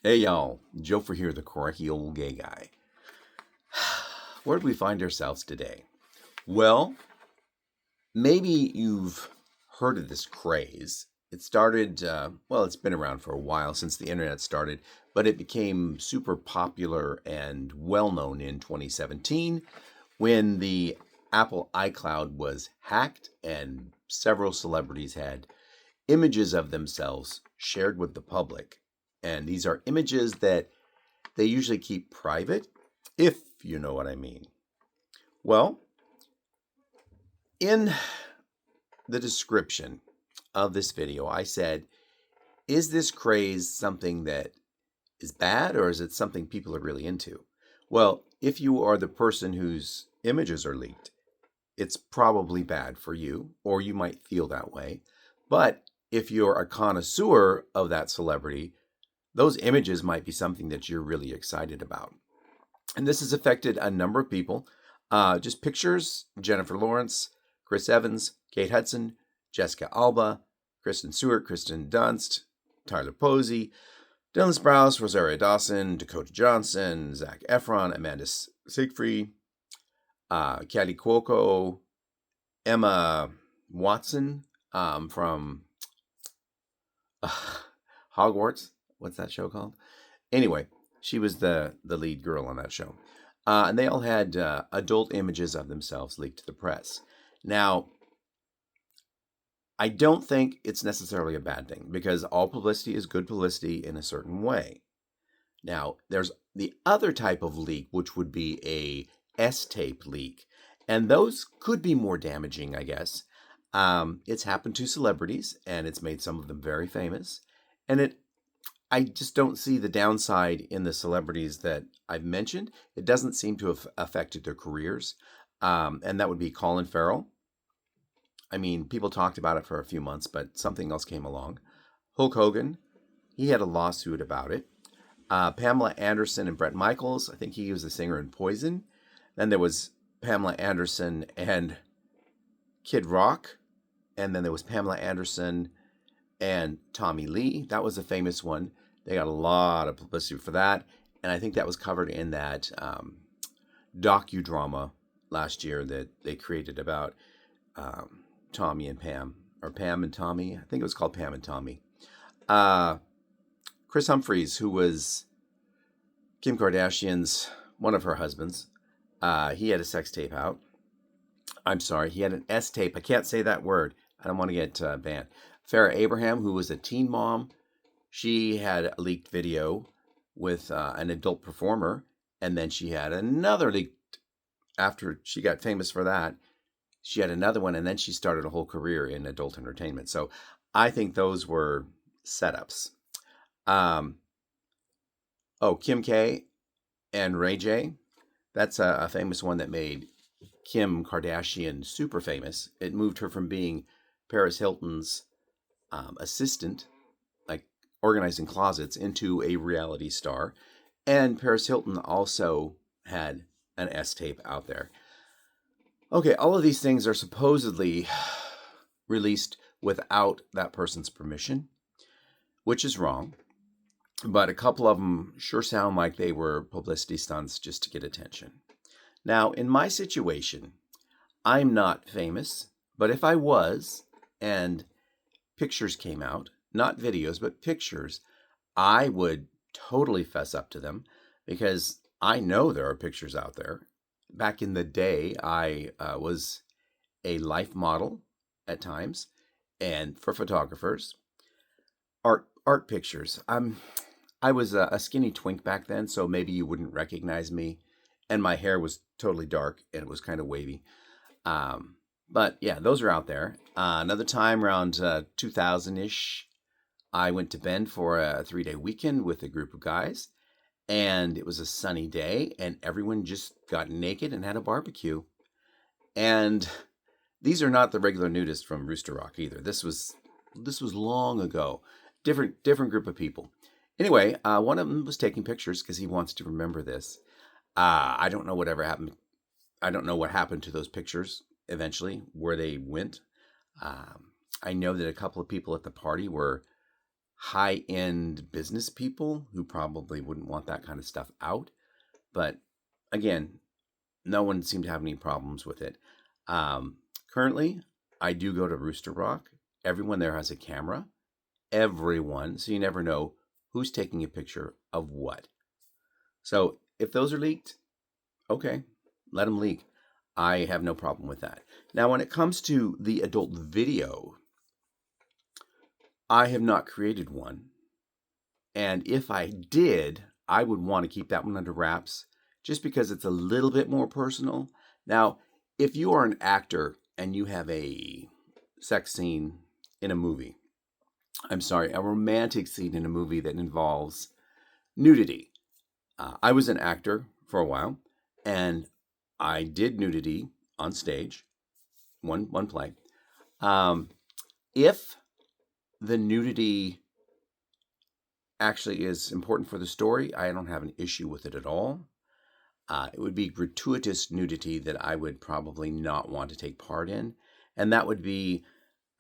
Hey y'all, Joefer here, the Cranky Old Gay Guy. Where do we find ourselves today? Well, maybe you've heard of this craze. It started, it's been around for a while since the internet started, but it became super popular and well known in 2017 when the Apple iCloud was hacked and several celebrities had images of themselves shared with the public. And these are images that they usually keep private, if you know what I mean. Well, in the description of this video, I said, is this craze something that is bad or is it something people are really into? Well, if you are the person whose images are leaked, it's probably bad for you, or you might feel that way. But if you're a connoisseur of that celebrity, those images might be something that you're really excited about. And this has affected a number of people. Just pictures: Jennifer Lawrence, Chris Evans, Kate Hudson, Jessica Alba, Kristen Stewart, Kristen Dunst, Tyler Posey, Dylan Sprouse, Rosario Dawson, Dakota Johnson, Zac Efron, Amanda Seyfried, Katty Cuoco, Emma Watson from Hogwarts. What's that show called? Anyway, she was the lead girl on that show. And they all had adult images of themselves leaked to the press. Now, I don't think it's necessarily a bad thing because all publicity is good publicity in a certain way. Now, there's the other type of leak, which would be a S-tape leak. And those could be more damaging, I guess. It's happened to celebrities, and it's made some of them very famous. And I just don't see the downside in the celebrities that I've mentioned. It doesn't seem to have affected their careers. And that would be Colin Farrell. I mean, people talked about it for a few months, but something else came along. Hulk Hogan, he had a lawsuit about it. Pamela Anderson and Bret Michaels, I think he was the singer in Poison. Then there was Pamela Anderson and Kid Rock. And then there was Pamela Anderson and Tommy Lee. That was a famous one. They got a lot of publicity for that. And I think that was covered in that docudrama last year that they created about Tommy and Pam, or Pam and Tommy. I think it was called Pam and Tommy. Chris Humphries, who was Kim Kardashian's, one of her husbands, he had a sex tape out. I'm sorry, he had an S tape. I can't say that word. I don't want to get banned. Farrah Abraham, who was a teen mom, she had a leaked video with an adult performer, and then she had another leaked after she got famous for that. She had another one, and then she started a whole career in adult entertainment. So I think those were setups. Kim K and Ray J. That's a famous one that made Kim Kardashian super famous. It moved her from being Paris Hilton's assistant, like organizing closets, into a reality star. And Paris Hilton also had an S tape out there. Okay, all of these things are supposedly released without that person's permission, which is wrong. But a couple of them sure sound like they were publicity stunts just to get attention. Now, in my situation, I'm not famous, but if I was, and pictures came out, not videos, but pictures, I would totally fess up to them because I know there are pictures out there. Back in the day, I was a life model at times, and for photographers, art pictures. I was a skinny twink back then, so maybe you wouldn't recognize me, and my hair was totally dark and it was kind of wavy. But yeah, those are out there. Another time around 2000-ish, I went to Bend for a 3-day weekend with a group of guys. And it was a sunny day, and everyone just got naked and had a barbecue. And these are not the regular nudists from Rooster Rock either. This was long ago. Different group of people. Anyway, one of them was taking pictures because he wants to remember this. I don't know whatever happened. I don't know what happened to those pictures eventually, where they went. I know that a couple of people at the party were high-end business people who probably wouldn't want that kind of stuff out. But again, no one seemed to have any problems with it. Currently, I do go to Rooster Rock. Everyone there has a camera. Everyone. So you never know who's taking a picture of what. So if those are leaked, okay, let them leak. I have no problem with that. Now, when it comes to the adult video, I have not created one. And if I did, I would want to keep that one under wraps just because it's a little bit more personal. Now, if you are an actor and you have a sex scene in a movie, a romantic scene in a movie that involves nudity. I was an actor for a while, and I did nudity on stage, one play. If the nudity actually is important for the story, I don't have an issue with it at all. It would be gratuitous nudity that I would probably not want to take part in. And that would be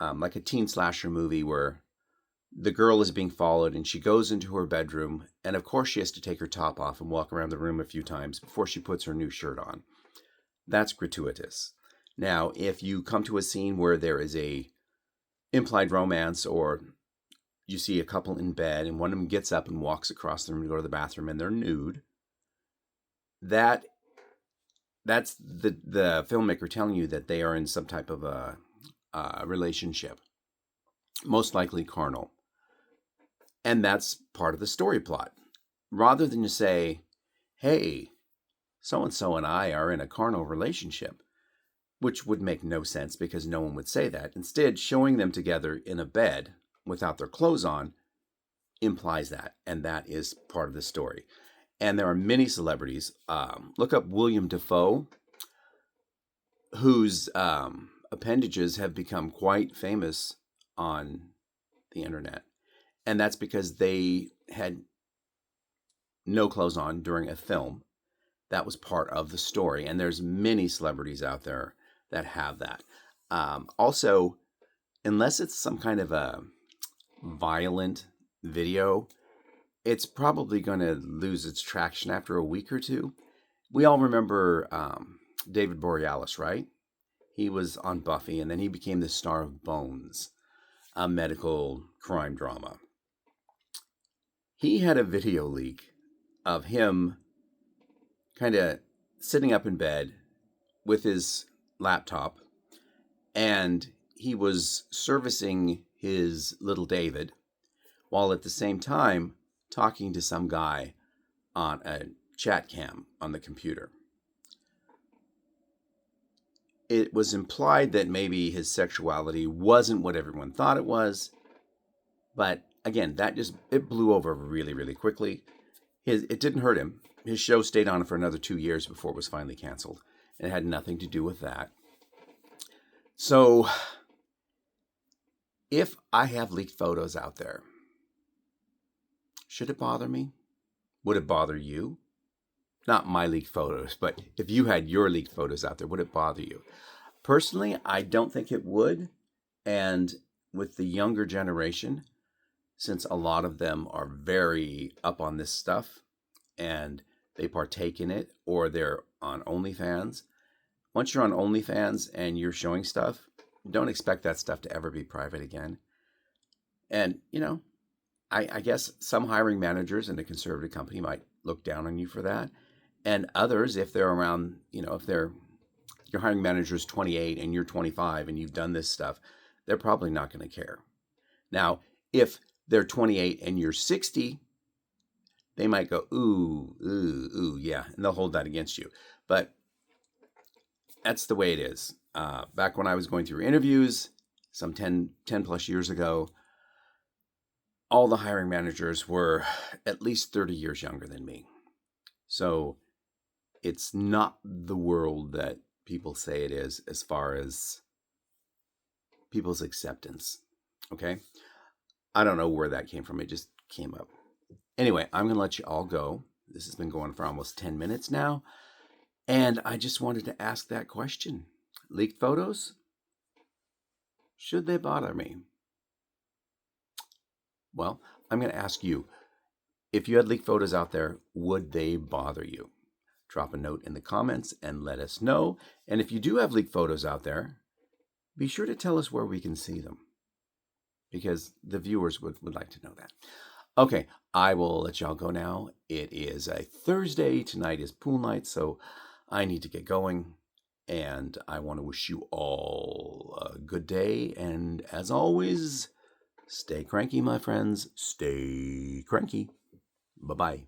like a teen slasher movie where the girl is being followed and she goes into her bedroom. And of course, she has to take her top off and walk around the room a few times before she puts her new shirt on. That's gratuitous. Now, if you come to a scene where there is a implied romance, or you see a couple in bed and one of them gets up and walks across the room to go to the bathroom and they're nude, that's the filmmaker telling you that they are in some type of a relationship, most likely carnal. And that's part of the story plot. Rather than to say, hey, so-and-so and I are in a carnal relationship, which would make no sense because no one would say that. Instead, showing them together in a bed without their clothes on implies that, and that is part of the story. And there are many celebrities. Look up William Dafoe, whose appendages have become quite famous on the internet. And that's because they had no clothes on during a film. That was part of the story. And there's many celebrities out there that have that. Also, unless it's some kind of a violent video, it's probably going to lose its traction after a week or two. We all remember David Borealis, right? He was on Buffy, and then he became the star of Bones, a medical crime drama. He had a video leak of him kind of sitting up in bed with his laptop, and he was servicing his little David while at the same time talking to some guy on a chat cam on the computer. It was implied that maybe his sexuality wasn't what everyone thought it was, but again, it blew over really, really quickly. It didn't hurt him. His show stayed on for another 2 years before it was finally canceled, and it had nothing to do with that. So, if I have leaked photos out there, should it bother me? Would it bother you? Not my leaked photos, but if you had your leaked photos out there, would it bother you? Personally, I don't think it would. And with the younger generation, since a lot of them are very up on this stuff and they partake in it, or they're on OnlyFans. Once you're on OnlyFans and you're showing stuff, don't expect that stuff to ever be private again. And, I guess some hiring managers in a conservative company might look down on you for that. And others, if they're around, if your hiring manager is 28 and you're 25 and you've done this stuff, they're probably not going to care. Now, if they're 28 and you're 60, they might go, ooh, yeah, and they'll hold that against you. But that's the way it is. Back when I was going through interviews, some 10 plus years ago, all the hiring managers were at least 30 years younger than me. So it's not the world that people say it is as far as people's acceptance. Okay? I don't know where that came from. It just came up. Anyway, I'm going to let you all go. This has been going for almost 10 minutes now. And I just wanted to ask that question. Leaked photos? Should they bother me? Well, I'm going to ask you, if you had leaked photos out there, would they bother you? Drop a note in the comments and let us know. And if you do have leaked photos out there, be sure to tell us where we can see them, because the viewers would like to know that. Okay, I will let y'all go now. It is a Thursday. Tonight is pool night, so I need to get going. And I want to wish you all a good day. And as always, stay cranky, my friends. Stay cranky. Bye-bye.